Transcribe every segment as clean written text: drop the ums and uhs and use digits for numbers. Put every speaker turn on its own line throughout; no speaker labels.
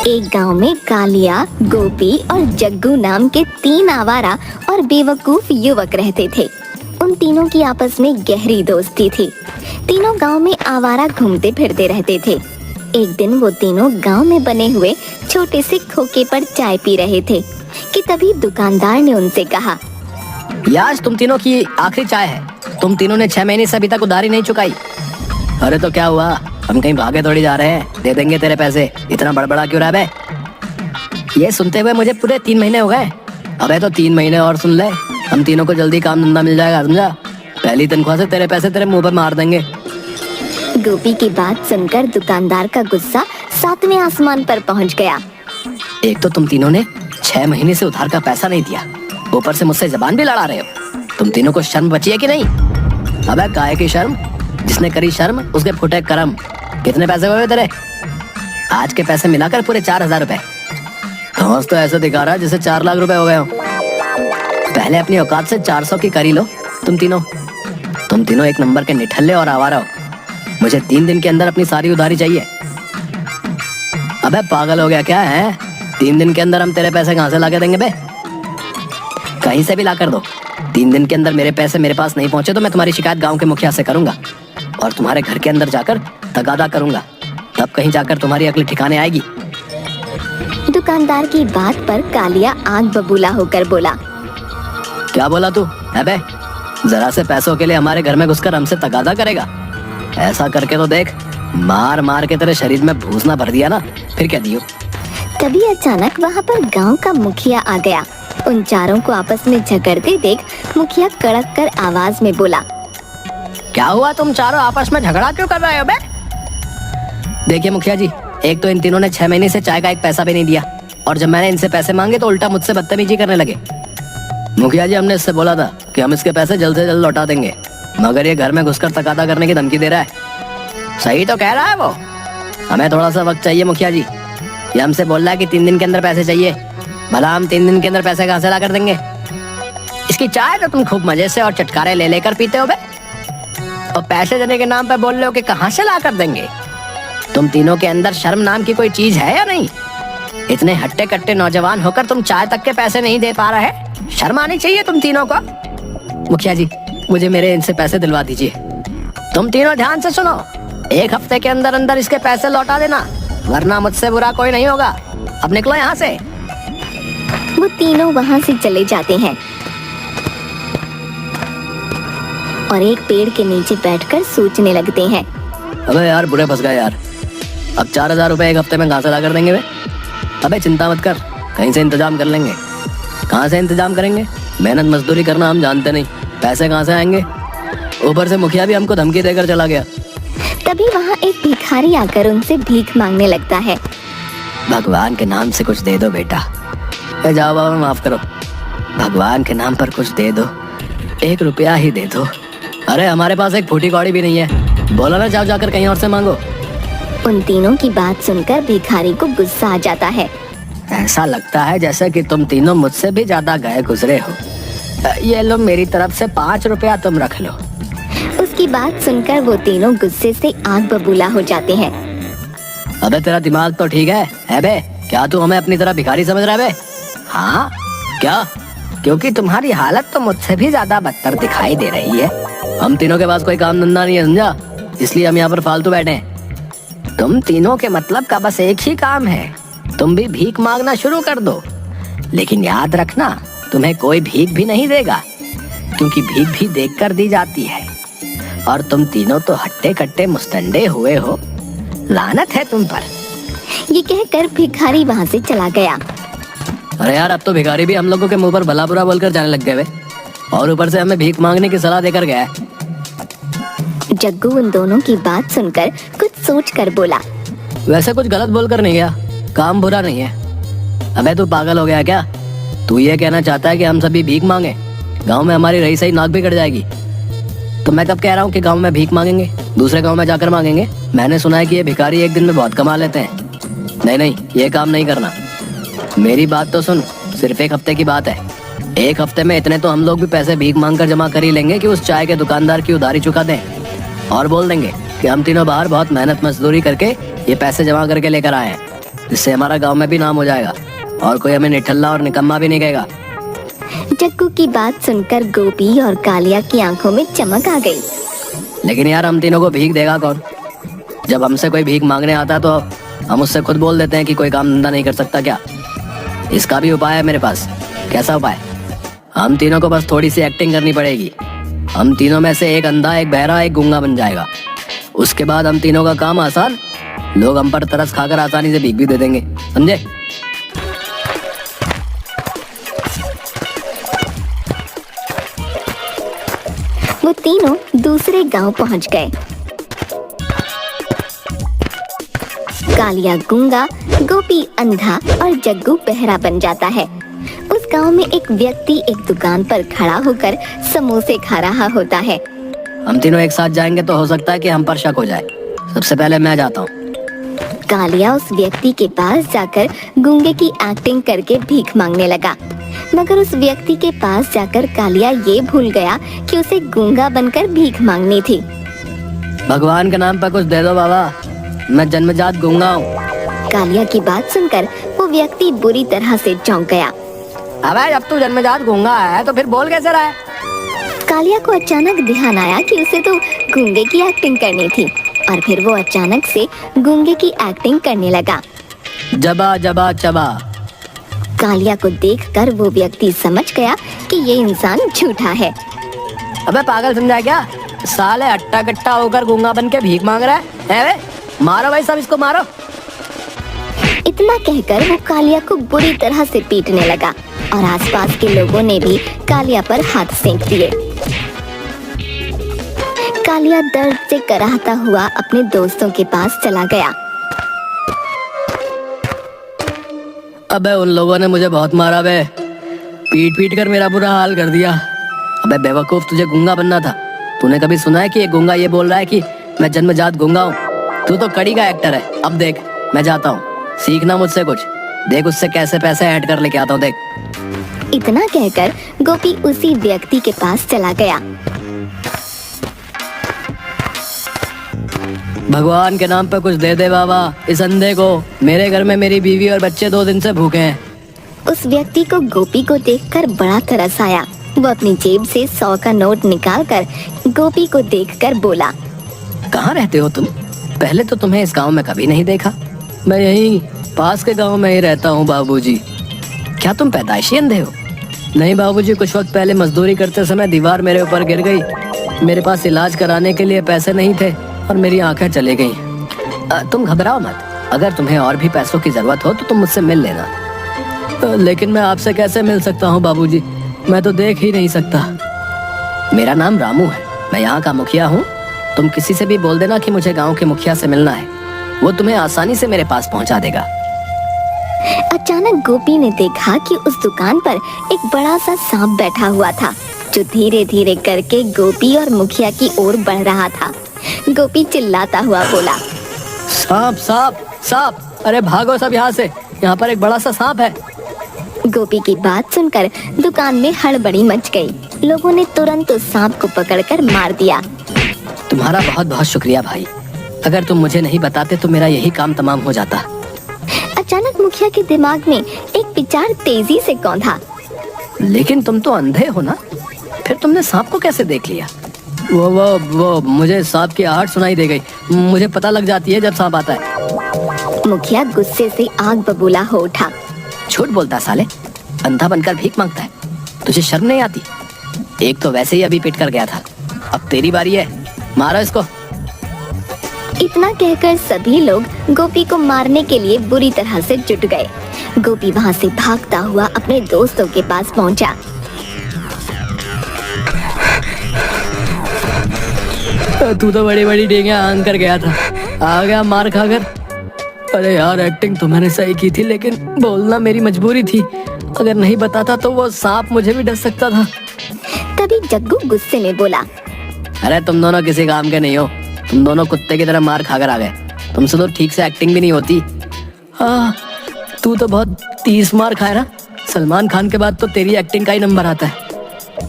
एक गांव में कालिया, गोपी और जग्गू नाम के 3 आवारा और बेवकूफ युवक रहते थे। उन तीनों की आपस में गहरी दोस्ती थी। तीनों गांव में आवारा घूमते फिरते रहते थे। एक दिन वो तीनों गांव में बने हुए छोटे से खोखे पर चाय पी रहे थे कि तभी दुकानदार ने उनसे कहा,
ये आज तुम तीनों की आखिरी चाय है। तुम तीनों ने 6 महीने से अभी तक उधारी नहीं चुकाई। अरे तो क्या हुआ, हम कहीं भागे थोड़ी जा रहे हैं, दे देंगे तेरे पैसे, इतना बड़बड़ा क्यों रहा बे? ये सुनते हुए मुझे पूरे 3 महीने हो गए। अबे तो 3 महीने और सुन ले, हम तीनों को जल्दी काम धंधा मिल जाएगा, समझा? पहली तनख्वाह से तेरे पैसे तेरे मुंह पर मार देंगे।
गोपी की बात सुनकर दुकानदार का गुस्सा 7वें आसमान पर पहुंच गया।
एक तो तुम तीनों ने 6 महीने से उधार का पैसा नहीं दिया, ऊपर से मुझसे जबान भी लड़ा रहे हो। तुम तीनों को शर्म बची है कि नहीं? अबे काहे की शर्म? जिसने करी शर्म उसके फुटे करम। कितने पैसे हुए तेरे? आज के पैसे मिलाकर पूरे 4000 रुपए। धौंस तो ऐसा दिखा रहा है जैसे 4 लाख रुपए हो गए हो। पहले अपनी औकात से 400 की करी लो। तुम तीनों एक नंबर के निठल्ले और आवारा हो। मुझे 3 दिन के अंदर अपनी सारी उधारी चाहिए। अबे पागल हो गया क्या है? 3 दिन के अंदर हम तेरे पैसे कहाँ से ला के देंगे बे? कहीं से भी ला कर दो। 3 दिन के अंदर मेरे पैसे मेरे पास नहीं पहुंचे तो मैं तुम्हारी शिकायत गांव के मुखिया से करूंगा और तुम्हारे घर के अंदर जाकर तगादा करूंगा। तब कहीं जाकर तुम्हारी अकल ठिकाने आएगी।
दुकानदार की बात पर कालिया आग बबूला होकर बोला,
क्या बोला तू? अबे जरा से पैसों के लिए हमारे घर में घुसकर हमसे तगादा करेगा? ऐसा करके तो देख, मार मार के तेरे शरीर में भूसना भर दिया ना, फिर क्या दियो।
तभी अचानक वहाँ पर गांव का मुखिया आ गया। उन चारों को आपस में झगड़ते देख मुखिया कड़क कर आवाज में बोला,
क्या हुआ, तुम चारों आपस में झगड़ा क्यों कर रहे हो बे? देखिए मुखिया जी, एक तो इन तीनों ने 6 महीने से चाय का एक पैसा भी नहीं दिया और जब मैंने इनसे पैसे मांगे तो उल्टा मुझसे बदतमीजी करने लगे। मुखिया जी, हमने इससे बोला था कि हम इसके पैसे जल्द से जल्द लौटा देंगे, मगर ये घर में घुसकर तगादा करने की धमकी दे रहा है। सही तो कह रहा है वो। हमें थोड़ा सा वक्त चाहिए मुखिया जी। ये हमसे बोल रहा है कि 3 दिन के अंदर पैसे चाहिए। भला हम 3 दिन के अंदर पैसे कहाँ से ला कर देंगे? इसकी चाय तो तुम खूब मजे से और चटकारे ले लेकर पीते हो बे, और पैसे देने के नाम पे बोल रहे हो कि कहाँ से ला कर देंगे। तुम तीनों के अंदर शर्म नाम की कोई चीज है या नहीं? इतने हट्टे कट्टे नौजवान होकर तुम चाय तक के पैसे नहीं दे पा रहे। शर्म आनी चाहिए तुम तीनों को। मुखिया जी, मुझे मेरे इनसे पैसे दिलवा दीजिए। तुम तीनों ध्यान से सुनो, 1 हफ्ते के अंदर अंदर इसके पैसे लौटा देना, वरना मुझसे बुरा कोई नहीं होगा। अब निकलो यहाँ से।
वो तीनों वहाँ से चले जाते हैं और एक पेड़ के नीचे बैठकर सोचने लगते हैं।
अबे यार, बुरे फंस गए यार। अब 4000 रुपए 1 हफ्ते में कहाँ से ला कर देंगे वे? अबे चिंता मत कर, कहीं से इंतजाम कर लेंगे। कहाँ से इंतजाम करेंगे? मेहनत मजदूरी करना हम जानते नहीं, पैसे कहाँ से आएंगे? ऊपर से मुखिया भी हमको धमकी देकर चला गया।
तभी वहाँ एक भिखारी आकर उनसे भीख मांगने लगता है।
भगवान के नाम से कुछ दे दो बेटा। जाओ बाबा, माफ करो, भगवान के नाम पर कुछ दे दो, 1 रुपया ही दे दो। अरे हमारे पास एक फूटी कौड़ी भी नहीं है, बोला ना जाओ जाकर कहीं और से मांगो।
उन तीनों की बात सुनकर भिखारी को गुस्सा आ जाता है।
ऐसा लगता है जैसे कि तुम तीनों मुझसे भी ज्यादा गए गुजरे हो। ये लो, मेरी तरफ से 5 रुपया तुम रख लो।
उसकी बात सुनकर वो तीनों गुस्से से आग बबूला हो जाते हैं।
अबे तेरा दिमाग तो ठीक है बे? क्या तू हमें अपनी तरह भिखारी समझ रहा है बे? हाँ क्या? क्योंकि तुम्हारी हालत तो मुझसे भी ज्यादा बदतर दिखाई दे रही है। हम तीनों के पास कोई काम धंधा नहीं है, समझा? इसलिए हम यहाँ पर फालतू बैठे हैं। तुम तीनों के मतलब का बस एक ही काम है, तुम भी भीख मांगना शुरू कर दो। लेकिन याद रखना, तुम्हें कोई भीख भी नहीं देगा, क्योंकि भीख भी देखकर दी जाती है। और तुम तीनों तो हट्टे कट्टे मुस्तंडे हुए हो, लानत है तुम पर।
ये कहकर भिखारी वहाँ से चला गया।
अरे यार, अब तो भिखारी भी हम लोगों के मुंह पर भला बुरा बोलकर जाने लग गए, और ऊपर से हमें भीख मांगने की सलाह देकर गया है।
जग्गू उन दोनों की बात सुनकर कुछ सोच कर बोला,
वैसे कुछ गलत बोलकर नहीं गया, काम बुरा नहीं है। अबे तू पागल हो गया क्या? तू ये कहना चाहता है कि हम सभी भीख मांगे? गांव में हमारी रही सही नाक भी कट जाएगी। तो मैं कब कह रहा हूँ कि गांव में भीख मांगेंगे, दूसरे गांव में जाकर मांगेंगे। मैंने सुना है कि ये भिखारी एक दिन में बहुत कमा लेते हैं। नहीं, ये काम नहीं करना। मेरी बात तो सुन, सिर्फ 1 हफ्ते की बात है। 1 हफ्ते में इतने तो हम लोग भी पैसे भीख मांग कर जमा कर ही लेंगे कि उस चाय के दुकानदार की उधारी चुका दें, और बोल देंगे कि हम तीनों बाहर बहुत मेहनत मजदूरी करके ये पैसे जमा करके लेकर आए हैं। इससे हमारा गांव में भी नाम हो जाएगा और कोई हमें निठल्ला और निकम्मा भी नहीं कहेगा।
जग्गू की बात सुनकर गोपी और कालिया की आंखों में चमक आ गई।
लेकिन यार हम तीनों को भीख देगा कौन? जब हमसे कोई भीख मांगने आता तो हम उससे खुद बोल देते हैं कि कोई काम धंधा नहीं कर सकता क्या? इसका भी उपाय है मेरे पास। कैसा उपाय? हम तीनों को बस थोड़ी सी एक्टिंग करनी पड़ेगी। हम तीनों में से एक अंधा, एक बहरा, एक गूंगा बन जाएगा। उसके बाद हम तीनों का काम आसान, लोग हम पर तरस खाकर आसानी से भीख भी दे देंगे, समझे?
वो तीनों दूसरे गांव पहुंच गए। कालिया गूंगा, गोपी अंधा और जग्गू बहरा बन जाता है। उस गांव में एक व्यक्ति एक दुकान पर खड़ा होकर समोसे खा रहा होता है।
हम तीनों एक साथ जाएंगे तो हो सकता है कि हम पर शक हो जाए। सबसे पहले मैं जाता हूँ।
कालिया उस व्यक्ति के पास जाकर गूंगे की एक्टिंग करके भीख मांगने लगा, मगर उस व्यक्ति के पास जाकर कालिया ये भूल गया कि उसे गूंगा बनकर भीख मांगनी थी।
भगवान के नाम पर कुछ दे दो बाबा, मैं जन्मजात गूंगा हूँ।
कालिया की बात सुनकर वो व्यक्ति बुरी तरह से चौंक गया।
अबे जब तू जन्मजात गूंगा है तो फिर बोल कैसे रहा है?
कालिया को अचानक ध्यान आया कि उसे तो गूंगे की एक्टिंग करनी थी और फिर वो अचानक से गूंगे की एक्टिंग करने लगा।
जबा जबा चबा।
कालिया को देखकर वो व्यक्ति समझ गया कि ये इंसान झूठा है।
अबे पागल समझा क्या? साले अट्टा कट्टा होकर गूंगा बन के भीख मांग रहा है वे? मारो भाई सब इसको मारो।
इतना कहकर वो कालिया को बुरी तरह से पीटने लगा और आसपास के लोगों ने भी कालिया पर हाथ सेंक दिए। कालिया दर्द से कराहता हुआ अपने दोस्तों के पास चला गया।
अबे उन लोगों ने मुझे बहुत मारा बे, पीट पीट कर मेरा बुरा हाल कर दिया। अबे बेवकूफ, तुझे गूंगा बनना था। तूने कभी सुना है कि ये गूंगा ये बोल रहा है कि मैं जन्मजात गूंगा हूँ? तू तो कड़ी का एक्टर है। अब देख, मैं जाता हूँ, सीखना मुझसे कुछ। देख उससे कैसे पैसे ऐड कर लेके आता हूँ, देख।
इतना कहकर गोपी उसी व्यक्ति के पास चला गया।
भगवान के नाम पे कुछ दे दे बाबा इस अंधे को। मेरे घर में मेरी बीवी और बच्चे 2 दिन से भूखे हैं।
उस व्यक्ति को गोपी को देखकर बड़ा तरस आया। वो अपनी जेब से 100 का नोट निकालकर गोपी को देखकर बोला,
कहाँ रहते हो तुम? पहले तो तुम्हें इस गांव में कभी नहीं देखा। मैं यहीं पास के गांव में ही रहता हूँ बाबूजी। क्या तुम पैदाइशी अंधे हो? नहीं बाबूजी, कुछ वक्त पहले मजदूरी करते समय दीवार मेरे ऊपर गिर गई। मेरे पास इलाज कराने के लिए पैसे नहीं थे और मेरी आंखें चली गईं। तुम घबराओ मत, अगर तुम्हें और भी पैसों की जरूरत हो तो तुम मुझसे मिल लेना। लेकिन मैं आपसे कैसे मिल सकता हूँ बाबूजी? मैं तो देख ही नहीं सकता। मेरा नाम रामू है, मैं यहाँ का मुखिया हूँ। तुम किसी से भी बोल देना कि मुझे गांव के मुखिया से मिलना है, वो तुम्हें आसानी से मेरे पास पहुँचा देगा।
अचानक गोपी ने देखा कि उस दुकान पर एक बड़ा सा सांप बैठा हुआ था, जो धीरे धीरे करके गोपी और मुखिया की ओर बढ़ रहा था। गोपी चिल्लाता हुआ बोला,
सांप सांप सांप, अरे भागो सब यहाँ से, यहाँ पर एक बड़ा सा सांप है।
गोपी की बात सुनकर दुकान में हड़बड़ी मच गई। लोगों ने तुरंत उस सांप को पकड़कर मार दिया।
तुम्हारा बहुत बहुत शुक्रिया भाई, अगर तुम मुझे नहीं बताते तो मेरा यही काम तमाम हो जाता।
अचानक मुखिया के दिमाग में एक विचार तेजी से कौंधा।
लेकिन तुम तो अंधे हो ना, फिर तुमने सांप को कैसे देख लिया? वो मुझे सांप की आहट सुनाई दे गई। मुझे पता लग जाती है जब सांप आता है।
मुखिया गुस्से से आग बबूला हो उठा।
झूठ बोलता साले, अंधा बनकर भीख मांगता है, तुझे शर्म नहीं आती? एक तो वैसे ही अभी पिट कर गया था, अब तेरी बारी है, मारो इसको।
इतना कहकर सभी लोग गोपी को मारने के लिए बुरी तरह से जुट गए। गोपी वहाँ से भागता हुआ अपने दोस्तों के पास पहुँचा।
तू तो बड़ी बड़ी डेंगियां आंग कर गया था, आ गया मार खाकर। अरे यार, एक्टिंग तो मैंने सही की थी, लेकिन बोलना मेरी मजबूरी थी। अगर नहीं बताता तो वो सांप मुझे भी डस सकता था।
तभी जग्गू गुस्से में बोला,
अरे तुम दोनों किसी काम के नहीं हो, तुम दोनों कुत्ते की तरह मार खाकर आ गए। तुमसे तो ठीक से एक्टिंग भी नहीं होती। तू तो बहुत 30 मार खाए ना, सलमान खान के बाद तो तेरी एक्टिंग का ही नंबर आता है।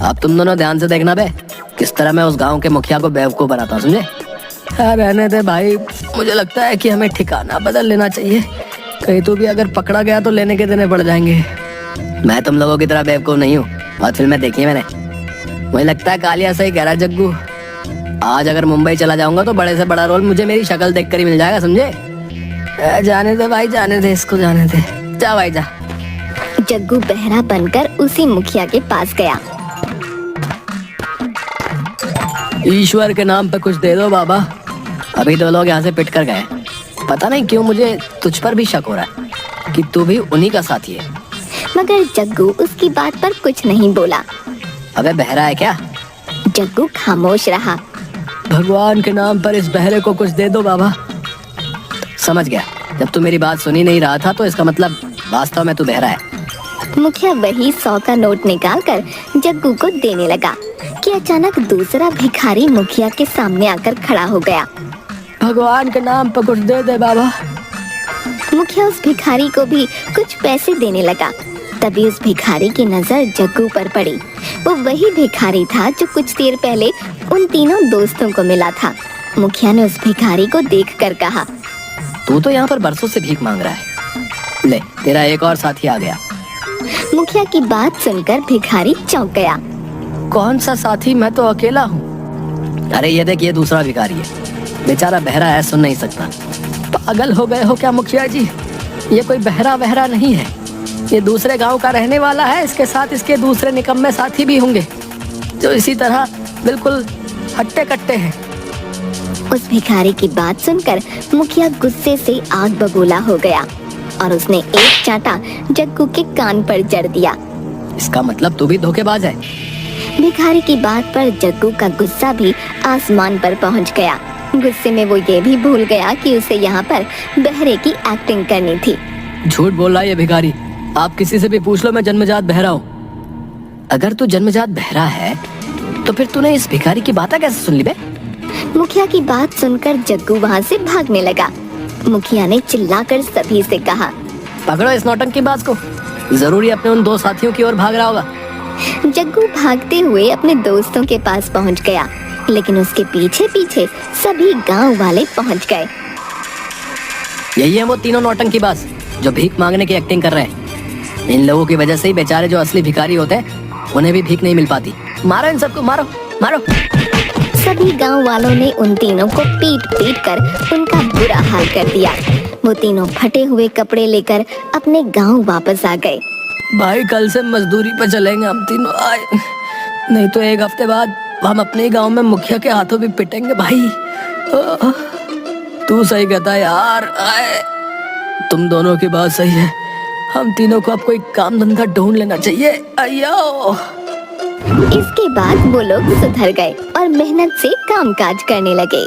अब तुम दोनों ध्यान से देखना बे, किस तरह मैं उस गांव के मुखिया को बेवकूफ बनाता हूँ, समझे? रहने दे भाई, मुझे लगता है कि हमें ठिकाना बदल लेना चाहिए। कहीं तो भी अगर पकड़ा गया तो लेने के देने पड़ जाएंगे। मैं तुम लोगों की तरह बेवकूफ नहीं हूँ, बहुत फिल्में देखी है मैंने। मुझे लगता है कालिया सही कह रहा है जग्गू। आज अगर मुंबई चला जाऊंगा तो बड़े से बड़ा रोल मुझे मेरी शक्ल देखकर ही मिल जाएगा, समझे? जाने दे भाई, जाने दे, इसको जाने दे। जा भाई जा।
जग्गू बहरा बनकर उसी मुखिया के पास गया।
ईश्वर के नाम पे कुछ दे दो बाबा। अभी दो लोग यहाँ से पिट कर गए। पता नहीं क्यों मुझे तुझ पर भी शक हो रहा है कि तू भी उन्हीं का साथी है।
मगर जग्गू उसकी बात पर कुछ नहीं बोला।
अबे बहरा है क्या?
जग्गू खामोश रहा।
भगवान के नाम पर इस बहरे को कुछ दे दो बाबा। समझ गया, जब तू मेरी बात सुनी नहीं रहा था तो इसका मतलब वास्तव में तू बहरा है।
मुखिया वही 100 का नोट निकालकर जग्गू को देने लगा कि अचानक दूसरा भिखारी मुखिया के सामने आकर खड़ा हो गया।
भगवान के नाम पर कुछ दे दे बाबा।
मुखिया उस भिखारी को भी कुछ पैसे देने लगा। तभी उस भिखारी की नजर जग्गू पर पड़ी। वो वही भिखारी था जो कुछ देर पहले उन तीनों दोस्तों को मिला था। मुखिया ने उस भिखारी को देखकर कहा,
तू तो यहाँ पर बरसों से भीख मांग रहा है, ले तेरा एक और साथी आ गया।
मुखिया की बात सुनकर भिखारी चौंक गया।
कौन सा साथी? मैं तो अकेला हूँ। अरे ये देख, ये दूसरा भिखारी है, बेचारा बहरा है, सुन नहीं सकता। पागल हो गए हो क्या मुखिया जी? ये कोई बहरा बहरा नहीं है, ये दूसरे गांव का रहने वाला है। इसके साथ इसके दूसरे निकम्मे साथी भी होंगे जो इसी तरह बिल्कुल हट्टे कट्टे हैं।
उस भिखारी की बात सुनकर मुखिया गुस्से से आग बबूला हो गया और उसने एक चांटा जग्गू के कान पर जड़ दिया।
इसका मतलब तू भी धोखेबाज है।
भिखारी की बात पर जग्गू का गुस्सा भी आसमान पर पहुंच गया। गुस्से में वो ये भी भूल गया कि उसे यहाँ पर बहरे की एक्टिंग करनी थी।
झूठ बोल रहा है ये भिखारी। आप किसी से भी पूछ लो, मैं जन्मजात बहरा हूँ। अगर तू जन्मजात बहरा है तो फिर तूने इस भिखारी की बातें कैसे सुन ली बे?
मुखिया की बात सुनकर जग्गू वहाँ से भागने लगा। मुखिया ने चिल्लाकर सभी से कहा,
पकड़ो इस नौटंकी बाज को, जरूरी अपने उन दो साथियों की ओर भाग रहा होगा।
जग्गू भागते हुए अपने दोस्तों के पास पहुंच गया, लेकिन उसके पीछे पीछे सभी गांव वाले पहुंच गए।
यही है वो तीनों नौटंकी बाज जो भीख मांगने की एक्टिंग कर रहे हैं। इन लोगों की वजह से ही बेचारे जो असली भिखारी होते हैं उन्हें भी भीख नहीं मिल पाती। मारो इन सबको, मारो मारो।
सभी गांव वालों ने उन तीनों को पीट पीट कर उनका बुरा हाल कर दिया। वो तीनों फटे हुए कपड़े लेकर अपने गांव वापस आ गए।
भाई कल से मजदूरी पर चलेंगे हम तीनों, आए नहीं तो एक हफ्ते बाद हम अपने गांव में मुखिया के हाथों भी पिटेंगे भाई। तू सही कहता है यार, आए तुम दोनों की बात सही है। हम तीनों को अब कोई काम धंधा ढूंढ लेना चाहिए। अयो।
इसके बाद वो लोग सुधर गए और मेहनत से कामकाज करने लगे।